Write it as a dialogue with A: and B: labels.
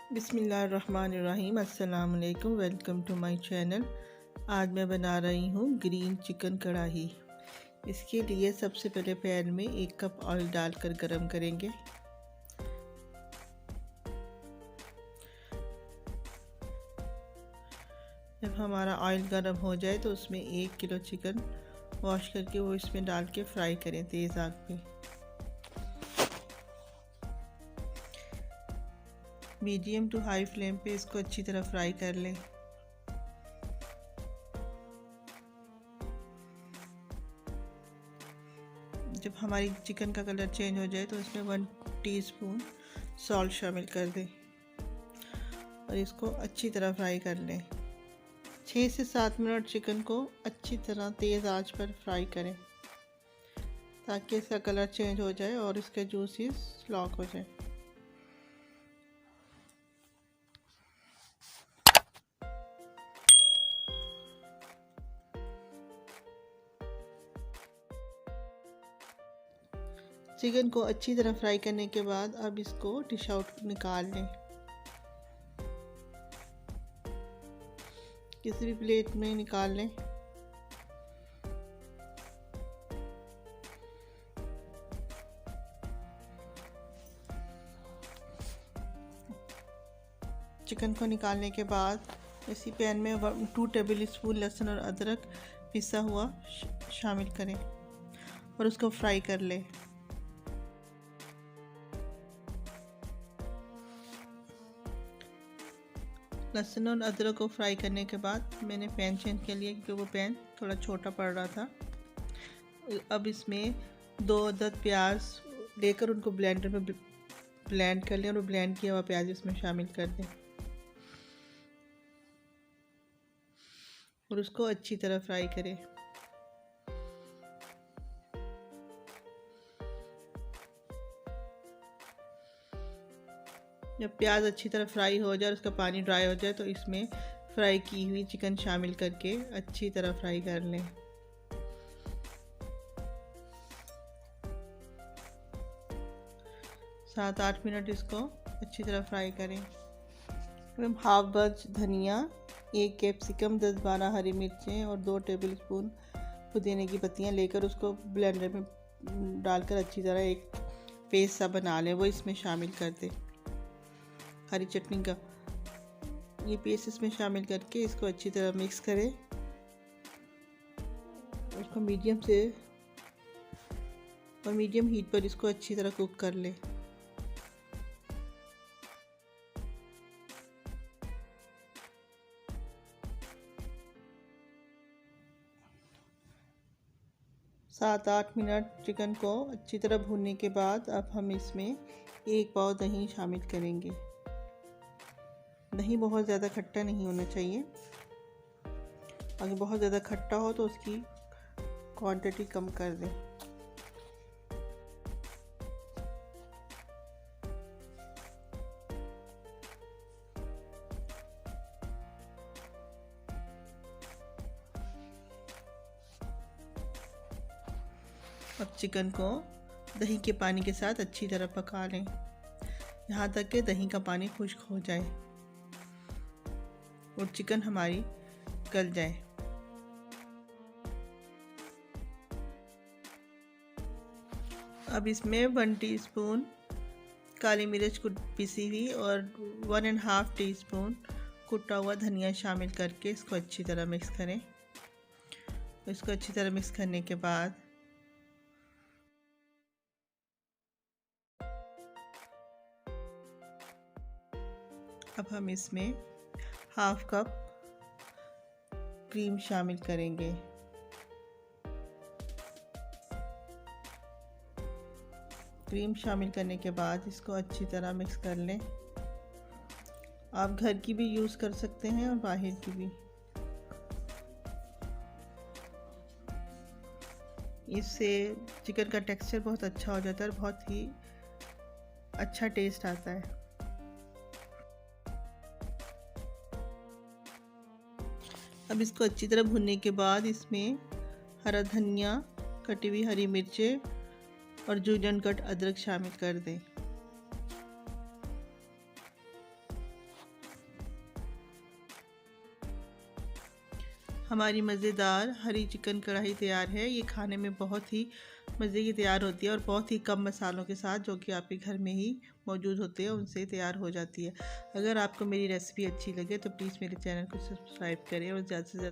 A: बिस्मिल्लाहिर्रहमानिर्रहीम। अस्सलाम वालेकुम। Welcome to my channel. आज मैं बना रही हूँ ग्रीन चिकन कढ़ाई। इसके लिए सबसे पहले पैन में 1 कप ऑयल डालकर गरम करेंगे। जब हमारा ऑयल गरम हो जाए तो उसमें 1 किलो चिकन वॉश करके वो इसमें डाल के फ्राई करें तेज़ आंच पे। मीडियम टू हाई फ्लेम पे इसको अच्छी तरह फ्राई कर लें। जब हमारी चिकन का कलर चेंज हो जाए तो इसमें 1 टीस्पून सॉल्ट शामिल कर दें और इसको अच्छी तरह फ्राई कर लें। 6 से 7 मिनट चिकन को अच्छी तरह तेज़ आंच पर फ्राई करें ताकि इसका कलर चेंज हो जाए और इसके जूसेस लॉक हो जाए। चिकन को अच्छी तरह फ्राई करने के बाद अब इसको डिश आउट निकाल लें। किसी भी प्लेट में निकाल लें। चिकन को निकालने के बाद इसी पैन में 2 टेबल स्पून लहसुन और अदरक पिसा हुआ शामिल करें और उसको फ्राई कर लें। लहसुन और अदरक को फ्राई करने के बाद मैंने पैन चेंज कर लिया क्योंकि वो पैन थोड़ा छोटा पड़ रहा था। अब इसमें 2 अदद प्याज लेकर उनको ब्लेंडर में ब्लेंड कर लें और ब्लेंड किया हुआ प्याज इसमें शामिल कर दें और उसको अच्छी तरह फ्राई करें। जब प्याज अच्छी तरह फ्राई हो जाए और उसका पानी ड्राई हो जाए तो इसमें फ्राई की हुई चिकन शामिल करके अच्छी तरह फ्राई कर लें। सात 8 मिनट इसको अच्छी तरह फ्राई करें। हाफ बच धनिया, 1 कैप्सिकम, 10-12 हरी मिर्चें और 2 टेबल स्पून पुदीने की पत्तियां लेकर उसको ब्लेंडर में डालकर अच्छी तरह एक पेस्ट सा बना लें, वो इसमें शामिल कर दें। हरी चटनी का ये पेस्ट इसमें शामिल करके इसको अच्छी तरह मिक्स करें। उसको मीडियम हीट पर इसको अच्छी तरह कुक कर लें। सात 8 मिनट चिकन को अच्छी तरह भूनने के बाद अब हम इसमें 1 पाव दही शामिल करेंगे। दही बहुत ज़्यादा खट्टा नहीं होना चाहिए। अगर बहुत ज़्यादा खट्टा हो तो उसकी क्वांटिटी कम कर दें। अब चिकन को दही के पानी के साथ अच्छी तरह पका लें यहाँ तक कि दही का पानी खुश्क हो जाए और चिकन हमारी गल जाए। अब इसमें 1 टीस्पून काली मिर्च पिसी हुई और 1.5 टीस्पून कुटा हुआ धनिया शामिल करके इसको अच्छी तरह मिक्स करें। इसको अच्छी तरह मिक्स करने के बाद अब हम इसमें हाफ कप क्रीम शामिल करेंगे। क्रीम शामिल करने के बाद इसको अच्छी तरह मिक्स कर लें। आप घर की भी यूज़ कर सकते हैं और बाहर की भी। इससे चिकन का टेक्सचर बहुत अच्छा हो जाता है और बहुत ही अच्छा टेस्ट आता है। अब इसको अच्छी तरह भुनने के बाद इसमें हरा धनिया, कटी हुई हरी मिर्चें और जूलियन कट अदरक शामिल कर दें। हमारी मज़ेदार हरी चिकन कढ़ाई तैयार है। ये खाने में बहुत ही मज़े की तैयार होती है और बहुत ही कम मसालों के साथ, जो कि आपके घर में ही मौजूद होते हैं, उनसे तैयार हो जाती है। अगर आपको मेरी रेसिपी अच्छी लगे तो प्लीज़ मेरे चैनल को सब्सक्राइब करें और ज़्यादा से ज़्यादा